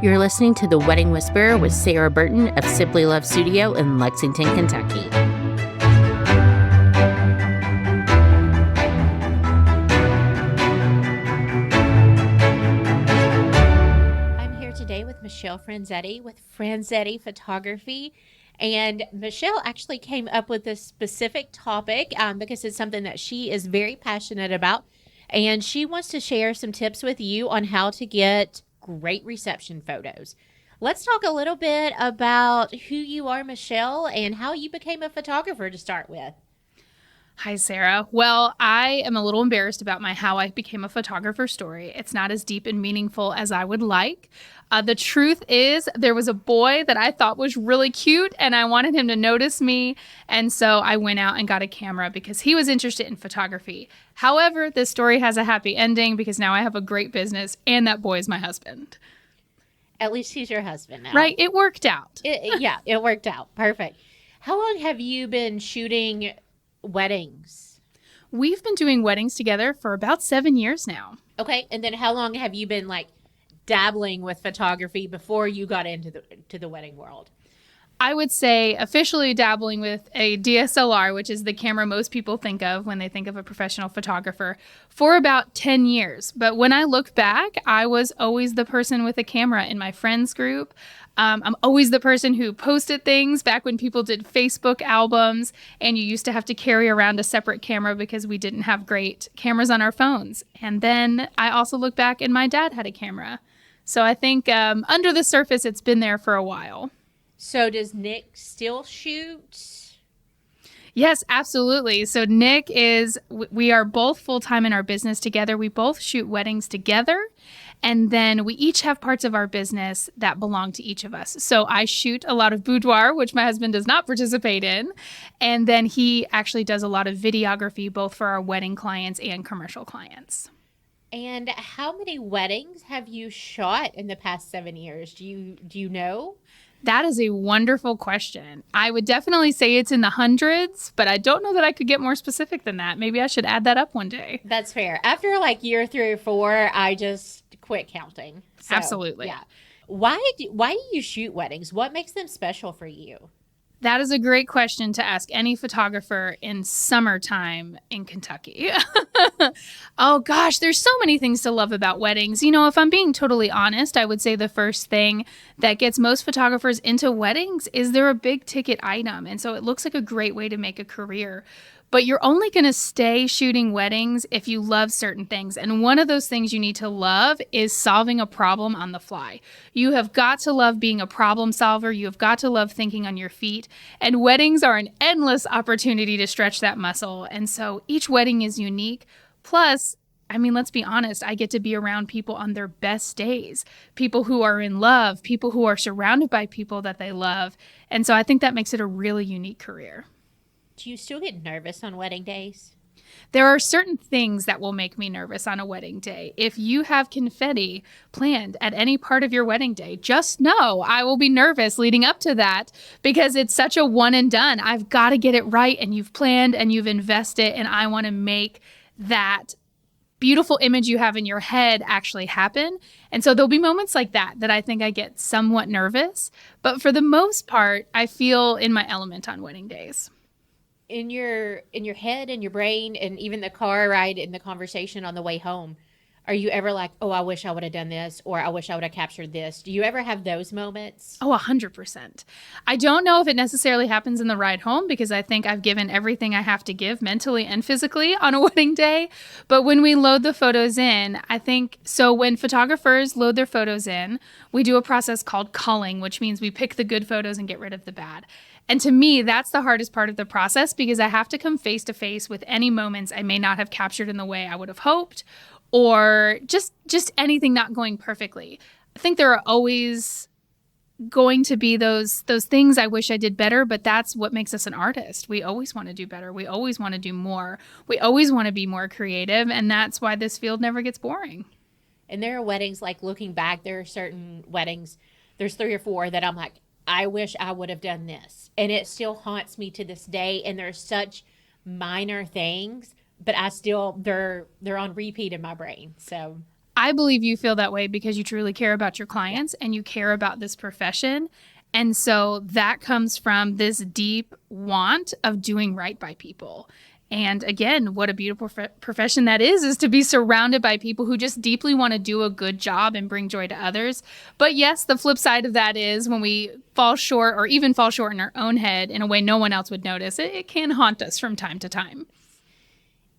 You're listening to The Wedding Whisperer with Sarah Burton of Simply Love Studio in Lexington, Kentucky. I'm here today with Michelle Franzetti with Franzetti Photography. And Michelle actually came up with this specific topic because it's something that she is very passionate about. And she wants to share some tips with you on how to get great reception photos. Let's talk a little bit about who you are, Michelle, and how you became a photographer to start with. Hi, Sarah. Well, I am a little embarrassed about my how I became a photographer story. It's not as deep and meaningful as I would like. The truth is there was a boy that I thought was really cute and I wanted him to notice me. And so I went out and got a camera because he was interested in photography. However, this story has a happy ending because now I have a great business and that boy is my husband. At least he's your husband now. Right. It worked out. It worked out. Perfect. How long have you been shooting weddings? We've been doing weddings together for about 7 years now. Okay. And then how long have you been dabbling with photography before you got into the wedding world? I would say officially dabbling with a DSLR, which is the camera most people think of when they think of a professional photographer, for about 10 years. But when I look back, I was always the person with a camera in my friends group. I'm always the person who posted things back when people did Facebook albums and you used to have to carry around a separate camera because we didn't have great cameras on our phones. And then I also look back and my dad had a camera. So I think under the surface, it's been there for a while. So does Nick still shoot? Yes, absolutely. So Nick we are both full-time in our business together. We both shoot weddings together. And then we each have parts of our business that belong to each of us. So I shoot a lot of boudoir, which my husband does not participate in. And then he actually does a lot of videography, both for our wedding clients and commercial clients. And how many weddings have you shot in the past 7 years? Do you know? That is a wonderful question. I would definitely say it's in the hundreds, but I don't know that I could get more specific than that. Maybe I should add that up one day. That's fair. After year 3 or 4, I just quit counting. So, absolutely. Yeah. Why do you shoot weddings? What makes them special for you? That is a great question to ask any photographer in summertime in Kentucky. Oh gosh, there's so many things to love about weddings. You know, if I'm being totally honest, I would say the first thing that gets most photographers into weddings is they're a big ticket item. And so it looks like a great way to make a career. But you're only going to stay shooting weddings if you love certain things. And one of those things you need to love is solving a problem on the fly. You have got to love being a problem solver. You have got to love thinking on your feet. And weddings are an endless opportunity to stretch that muscle. And so each wedding is unique. Plus, I mean, let's be honest, I get to be around people on their best days, people who are in love, people who are surrounded by people that they love. And so I think that makes it a really unique career. Do you still get nervous on wedding days? There are certain things that will make me nervous on a wedding day. If you have confetti planned at any part of your wedding day, just know I will be nervous leading up to that because it's such a one and done. I've got to get it right, and you've planned and you've invested, and I want to make that beautiful image you have in your head actually happen. And so there'll be moments like that I think I get somewhat nervous. But for the most part, I feel in my element on wedding days. In your head and your brain and even the car ride and the conversation on the way home, are you ever like, oh, I wish I would have done this, or I wish I would have captured this? Do you ever have those moments? Oh, 100%. I don't know if it necessarily happens in the ride home because I think I've given everything I have to give mentally and physically on a wedding day. But when we load the photos in, I think, so when photographers load their photos in, we do a process called culling, which means we pick the good photos and get rid of the bad. And to me, that's the hardest part of the process because I have to come face to face with any moments I may not have captured in the way I would have hoped, or just anything not going perfectly. I think there are always going to be those things I wish I did better, but that's what makes us an artist. We always want to do better. We always want to do more. We always want to be more creative, and that's why this field never gets boring. And there are weddings, looking back, there are certain weddings, there's 3 or 4 that I'm like, I wish I would have done this. And it still haunts me to this day. And they're such minor things, but they're on repeat in my brain. So I believe you feel that way because you truly care about your clients and you care about this profession. And so that comes from this deep want of doing right by people. And again, what a beautiful profession that is to be surrounded by people who just deeply want to do a good job and bring joy to others. But yes, the flip side of that is when we fall short or even fall short in our own head in a way no one else would notice, it can haunt us from time to time.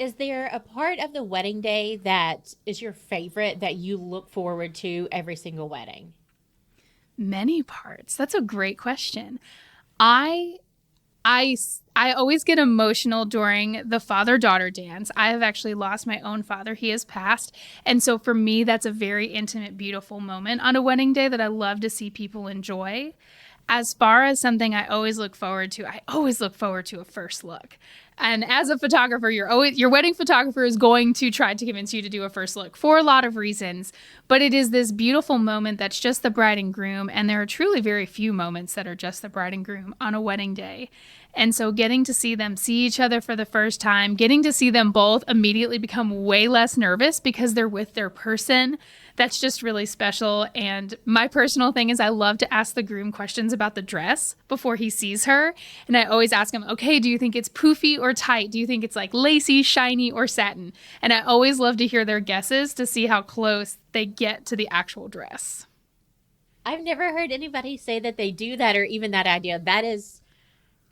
Is there a part of the wedding day that is your favorite that you look forward to every single wedding? Many parts. That's a great question. I I I always get emotional during the father-daughter dance. I have actually lost my own father. He has passed. And so for me, that's a very intimate, beautiful moment on a wedding day that I love to see people enjoy. As far as something I always look forward to, I always look forward to a first look. And as a photographer, your wedding photographer is going to try to convince you to do a first look for a lot of reasons. But it is this beautiful moment that's just the bride and groom. And there are truly very few moments that are just the bride and groom on a wedding day. And so getting to see them see each other for the first time, getting to see them both immediately become way less nervous because they're with their person, that's just really special. And my personal thing is I love to ask the groom questions about the dress before he sees her. And I always ask him, okay, do you think it's poofy or tight? Do you think it's like lacy, shiny, or satin? And I always love to hear their guesses to see how close they get to the actual dress. I've never heard anybody say that they do that or even that idea. That is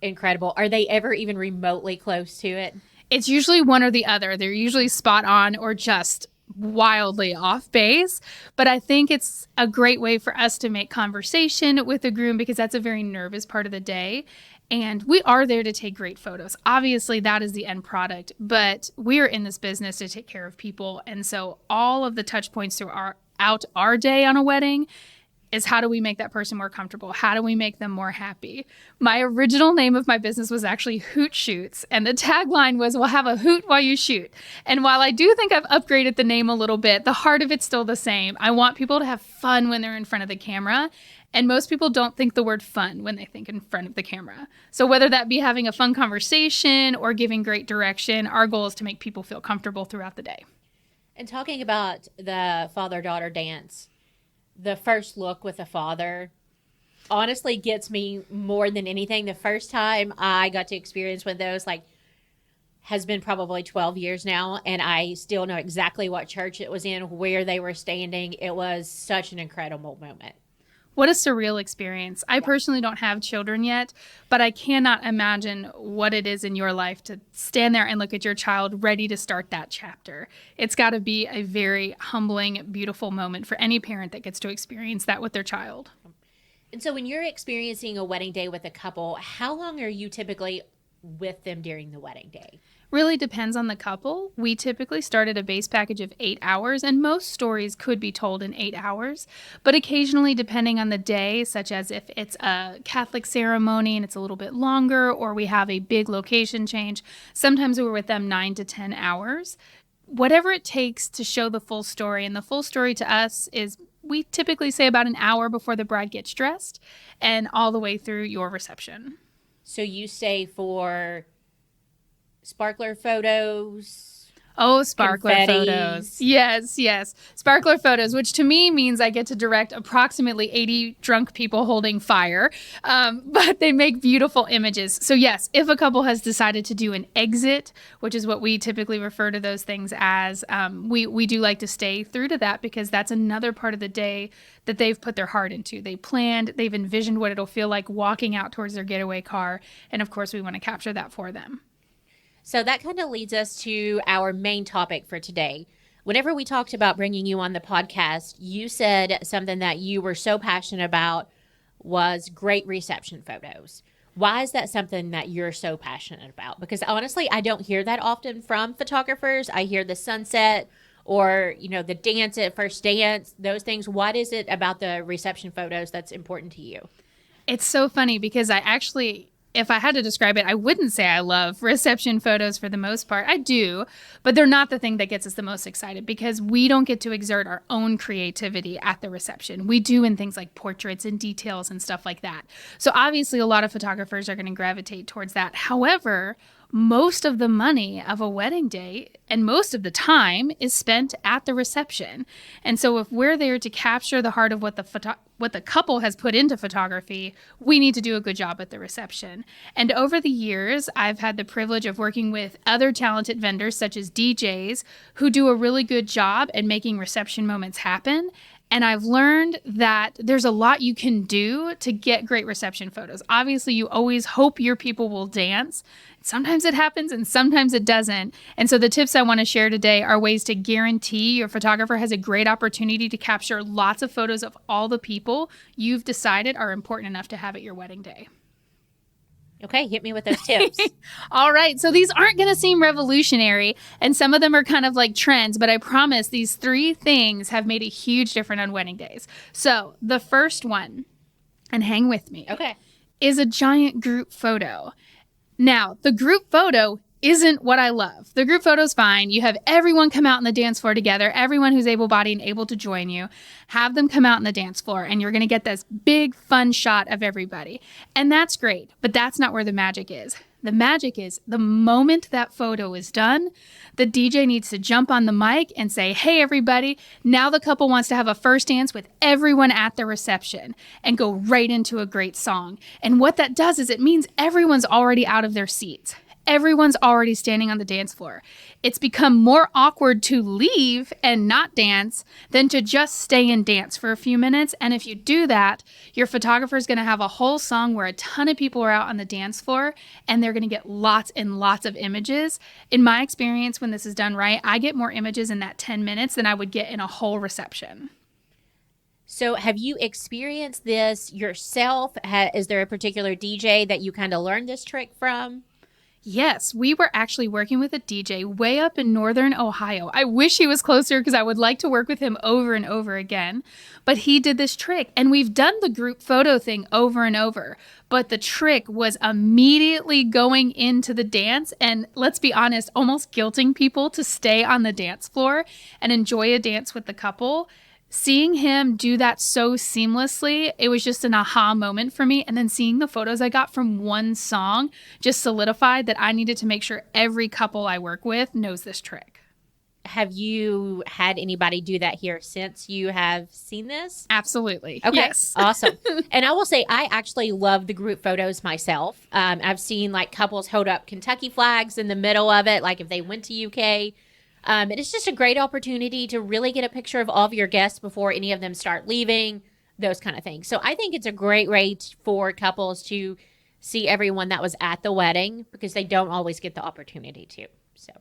incredible. Are they ever even remotely close to it? It's usually one or the other. They're usually spot on or just wildly off base. But I think it's a great way for us to make conversation with the groom because that's a very nervous part of the day. And we are there to take great photos. Obviously, that is the end product, but we are in this business to take care of people. And so all of the touch points throughout our day on a wedding is how do we make that person more comfortable? How do we make them more happy? My original name of my business was actually Hoot Shoots. And the tagline was, we'll have a hoot while you shoot. And while I do think I've upgraded the name a little bit, the heart of it's still the same. I want people to have fun when they're in front of the camera. And most people don't think the word fun when they think in front of the camera. So whether that be having a fun conversation or giving great direction, our goal is to make people feel comfortable throughout the day. And talking about the father-daughter dance, the first look with the father honestly gets me more than anything. The first time I got to experience one of those, has been probably 12 years now, and I still know exactly what church it was in, where they were standing. It was such an incredible moment. What a surreal experience. I personally don't have children yet, but I cannot imagine what it is in your life to stand there and look at your child ready to start that chapter. It's got to be a very humbling, beautiful moment for any parent that gets to experience that with their child. And so when you're experiencing a wedding day with a couple, how long are you typically with them during the wedding day? Really depends on the couple. We typically start at a base package of 8 hours, and most stories could be told in 8 hours. But occasionally, depending on the day, such as if it's a Catholic ceremony and it's a little bit longer, or we have a big location change, sometimes we're with them 9 to 10 hours. Whatever it takes to show the full story, and the full story to us is we typically say about an hour before the bride gets dressed and all the way through your reception. So you say for sparkler photos. Oh, sparkler confettis. photos. Yes, yes. Sparkler photos, which to me means I get to direct approximately 80 drunk people holding fire. But they make beautiful images. So yes, if a couple has decided to do an exit, which is what we typically refer to those things as, we do like to stay through to that because that's another part of the day that they've put their heart into. They planned, they've envisioned what it'll feel like walking out towards their getaway car. And of course, we want to capture that for them. So that kind of leads us to our main topic for today. Whenever we talked about bringing you on the podcast, you said something that you were so passionate about was great reception photos. Why is that something that you're so passionate about? Because honestly, I don't hear that often from photographers. I hear the sunset or, the dance at first dance, those things. What is it about the reception photos that's important to you? It's so funny because if I had to describe it, I wouldn't say I love reception photos for the most part. I do, but they're not the thing that gets us the most excited because we don't get to exert our own creativity at the reception. We do in things like portraits and details and stuff like that. So obviously a lot of photographers are going to gravitate towards that. However, most of the money of a wedding day and most of the time is spent at the reception. And so if we're there to capture the heart of what the couple has put into photography, we need to do a good job at the reception. And over the years, I've had the privilege of working with other talented vendors such as DJs who do a really good job at making reception moments happen. And I've learned that there's a lot you can do to get great reception photos. Obviously, you always hope your people will dance. Sometimes it happens and sometimes it doesn't. And so the tips I want to share today are ways to guarantee your photographer has a great opportunity to capture lots of photos of all the people you've decided are important enough to have at your wedding day. Okay, hit me with those tips. All right. So these aren't going to seem revolutionary, and some of them are kind of like trends, but I promise these 3 things have made a huge difference on wedding days. So the first one, and hang with me, Okay. is a giant group photo. Now, the group photo isn't what I love. The group photo's fine. You have everyone come out on the dance floor together, everyone who's able-bodied and able to join you. Have them come out on the dance floor, and you're going to get this big, fun shot of everybody. And that's great, but that's not where the magic is. The magic is the moment that photo is done, the DJ needs to jump on the mic and say, hey, everybody, now the couple wants to have a first dance with everyone at the reception and go right into a great song. And what that does is it means everyone's already out of their seats. Everyone's already standing on the dance floor. It's become more awkward to leave and not dance than to just stay and dance for a few minutes. And if you do that, your photographer is going to have a whole song where a ton of people are out on the dance floor and they're going to get lots and lots of images. In my experience, when this is done right, I get more images in that 10 minutes than I would get in a whole reception. So have you experienced this yourself? Is there a particular DJ that you kind of learned this trick from? Yes, we were actually working with a DJ way up in northern Ohio. I wish he was closer because I would like to work with him over and over again. But he did this trick, and we've done the group photo thing over and over. But the trick was immediately going into the dance and, let's be honest, almost guilting people to stay on the dance floor and enjoy a dance with the couple. Seeing him do that so seamlessly, it was just an aha moment for me. And then seeing the photos I got from one song just solidified that I needed to make sure every couple I work with knows this trick. Have you had anybody do that here since you have seen this? Absolutely. Okay. Yes. Awesome. And I will say, I actually love the group photos myself. I've seen like couples hold up Kentucky flags in the middle of it, like if they went to UK. And it's just a great opportunity to really get a picture of all of your guests before any of them start leaving, those kind of things. So I think it's a great way for couples to see everyone that was at the wedding because they don't always get the opportunity to. So,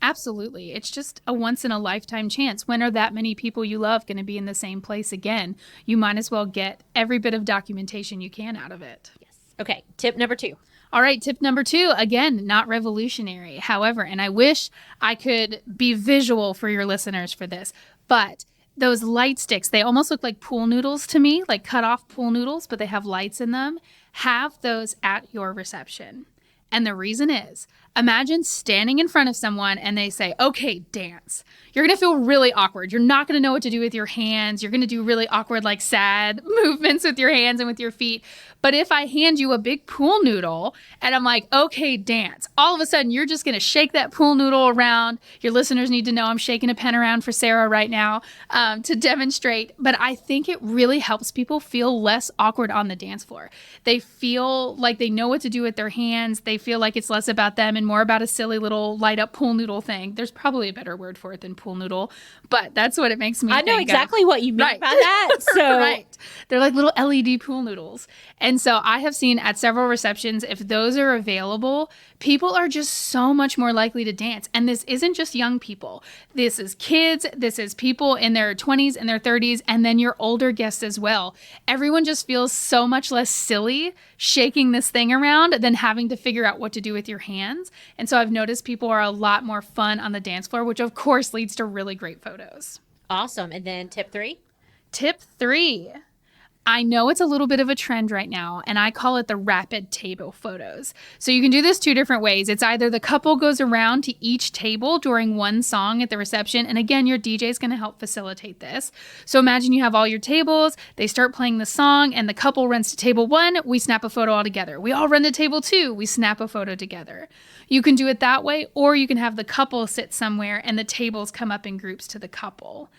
absolutely. It's just a once in a lifetime chance. When are that many people you love going to be in the same place again? You might as well get every bit of documentation you can out of it. yes. Okay. Tip number 2. All right, tip number 2, again, not revolutionary. However, and I wish I could be visual for your listeners for this, but those light sticks, they almost look like pool noodles to me, like cut off pool noodles, but they have lights in them. Have those at your reception. And the reason is, imagine standing in front of someone and they say, okay, dance. You're going to feel really awkward. You're not going to know what to do with your hands. You're going to do really awkward, like sad movements with your hands and with your feet. But if I hand you a big pool noodle and I'm like, okay, dance, all of a sudden you're just going to shake that pool noodle around. Your listeners need to know I'm shaking a pen around for Sarah right now to demonstrate. But I think it really helps people feel less awkward on the dance floor. They feel like they know what to do with their hands. They feel like it's less about them and more about a silly little light up pool noodle thing. There's probably a better word for it than pool noodle, but that's what it makes me think I know exactly what you mean right. by that. So right. They're like little LED pool noodles. And so I have seen at several receptions, if those are available, people are just so much more likely to dance. And this isn't just young people. This is kids. This is people in their 20s and their 30s, and then your older guests as well. Everyone just feels so much less silly shaking this thing around than having to figure out what to do with your hands. And so I've noticed people are a lot more fun on the dance floor, which of course leads to really great photos. awesome. And then tip 3? Tip 3. I know it's a little bit of a trend right now, and I call it the rapid table photos. So you can do this two different ways. It's either the couple goes around to each table during one song at the reception, and again, your DJ is going to help facilitate this. So imagine you have all your tables, they start playing the song, and the couple runs to table 1, we snap a photo all together. We all run to table 2, we snap a photo together. You can do it that way, or you can have the couple sit somewhere and the tables come up in groups to the couple.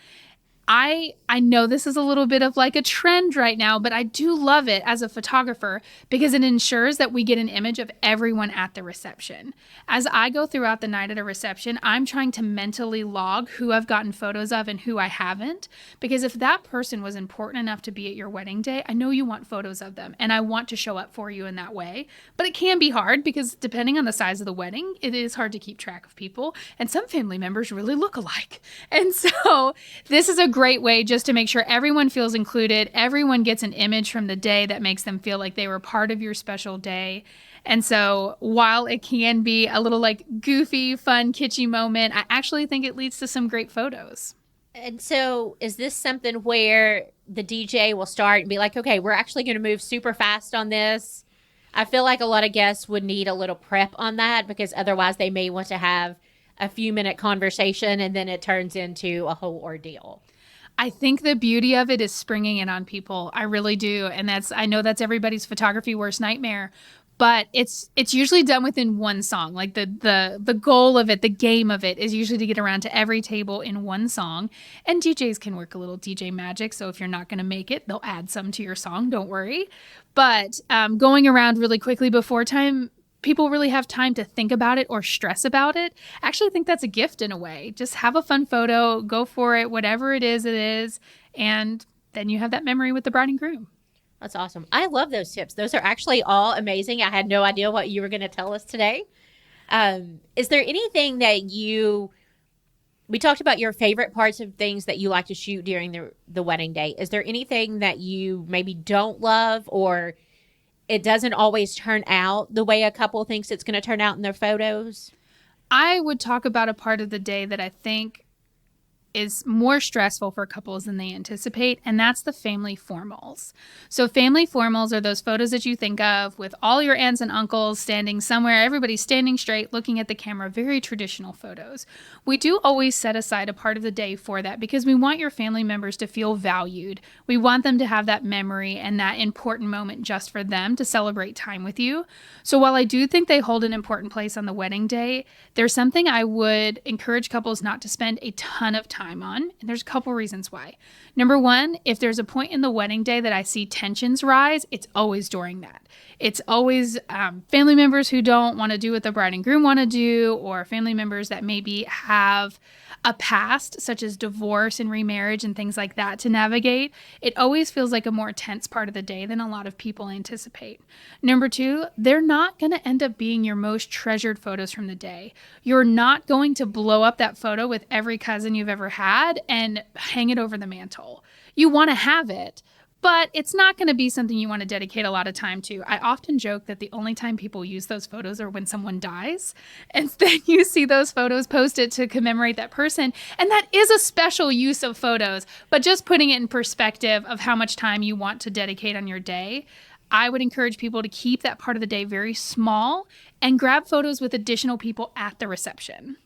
I know this is a little bit of like a trend right now, but I do love it as a photographer because it ensures that we get an image of everyone at the reception. As I go throughout the night at a reception, I'm trying to mentally log who I've gotten photos of and who I haven't, because if that person was important enough to be at your wedding day, I know you want photos of them and I want to show up for you in that way. But it can be hard because depending on the size of the wedding, it is hard to keep track of people, and some family members really look alike. And so this is a great way just to make sure everyone feels included. Everyone gets an image from the day that makes them feel like they were part of your special day. And so while it can be a little like goofy, fun, kitschy moment, I actually think it leads to some great photos. And so is this something where the DJ will start and be like, okay, we're actually going to move super fast on this? I feel like a lot of guests would need a little prep on that because otherwise they may want to have a few minute conversation and then it turns into a whole ordeal. I think the beauty of it is springing it on people. I really do. And I know that's everybody's photography worst nightmare, but it's usually done within one song. Like the goal of it, the game of it is usually to get around to every table in one song. And DJs can work a little DJ magic. So if you're not going to make it, they'll add some to your song. Don't worry. But going around really quickly before time, people really have time to think about it or stress about it. I actually think that's a gift in a way. Just have a fun photo, go for it, whatever it is. And then you have that memory with the bride and groom. That's awesome. I love those tips. Those are actually all amazing. I had no idea what you were going to tell us today. Is there anything that we talked about your favorite parts of things that you like to shoot during the wedding day. Is there anything that you maybe don't love or it doesn't always turn out the way a couple thinks it's going to turn out in their photos? I would talk about a part of the day that I think is more stressful for couples than they anticipate, and that's the family formals. So family formals are those photos that you think of with all your aunts and uncles standing somewhere, everybody's standing straight, looking at the camera, very traditional photos. We do always set aside a part of the day for that because we want your family members to feel valued. We want them to have that memory and that important moment just for them to celebrate time with you. So while I do think they hold an important place on the wedding day, there's something I would encourage couples not to spend a ton of time on, and there's a couple reasons why. Number one, if there's a point in the wedding day that I see tensions rise, it's always during that. It's always family members who don't want to do what the bride and groom want to do, or family members that maybe have a past, such as divorce and remarriage and things like that, to navigate. It always feels like a more tense part of the day than a lot of people anticipate. Number two, they're not going to end up being your most treasured photos from the day. You're not going to blow up that photo with every cousin you've ever had and hang it over the mantle. You want to have it, but it's not going to be something you want to dedicate a lot of time to. I often joke that the only time people use those photos are when someone dies. And then you see those photos posted to commemorate that person. And that is a special use of photos. But just putting it in perspective of how much time you want to dedicate on your day, I would encourage people to keep that part of the day very small and grab photos with additional people at the reception.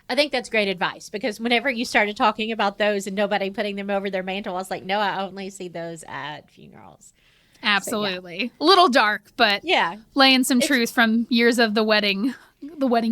I think that's great advice because whenever you started talking about those and nobody putting them over their mantle, I was like, no, I only see those at funerals. Absolutely. So, yeah. A little dark, but yeah, laying some truth from years of the wedding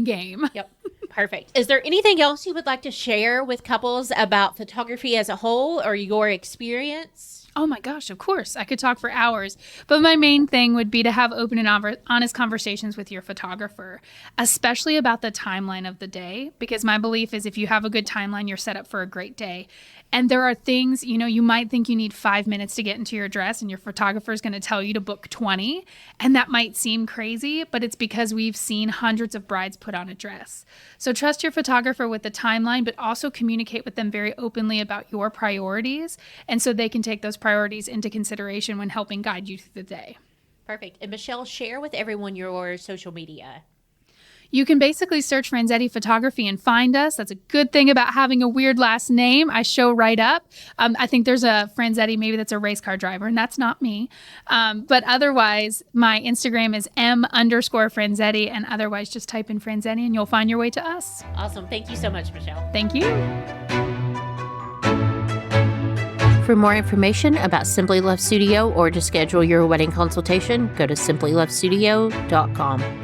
game. Yep. Perfect. Is there anything else you would like to share with couples about photography as a whole or your experience? Oh my gosh, of course. I could talk for hours. But my main thing would be to have open and honest conversations with your photographer, especially about the timeline of the day, because my belief is if you have a good timeline, you're set up for a great day. And there are things, you might think you need 5 minutes to get into your dress and your photographer is going to tell you to book 20. And that might seem crazy, but it's because we've seen hundreds of brides put on a dress. So trust your photographer with the timeline, but also communicate with them very openly about your priorities. And so they can take those priorities into consideration when helping guide you through the day. Perfect. And Michelle, share with everyone your social media. You can basically search Franzetti Photography and find us. That's a good thing about having a weird last name. I show right up. I think there's a Franzetti, maybe that's a race car driver, and that's not me. But otherwise, my Instagram is m_Franzetti, and otherwise just type in Franzetti and you'll find your way to us. Awesome. Thank you so much, Michelle. Thank you. For more information about Simply Love Studio or to schedule your wedding consultation, go to simplylovestudio.com.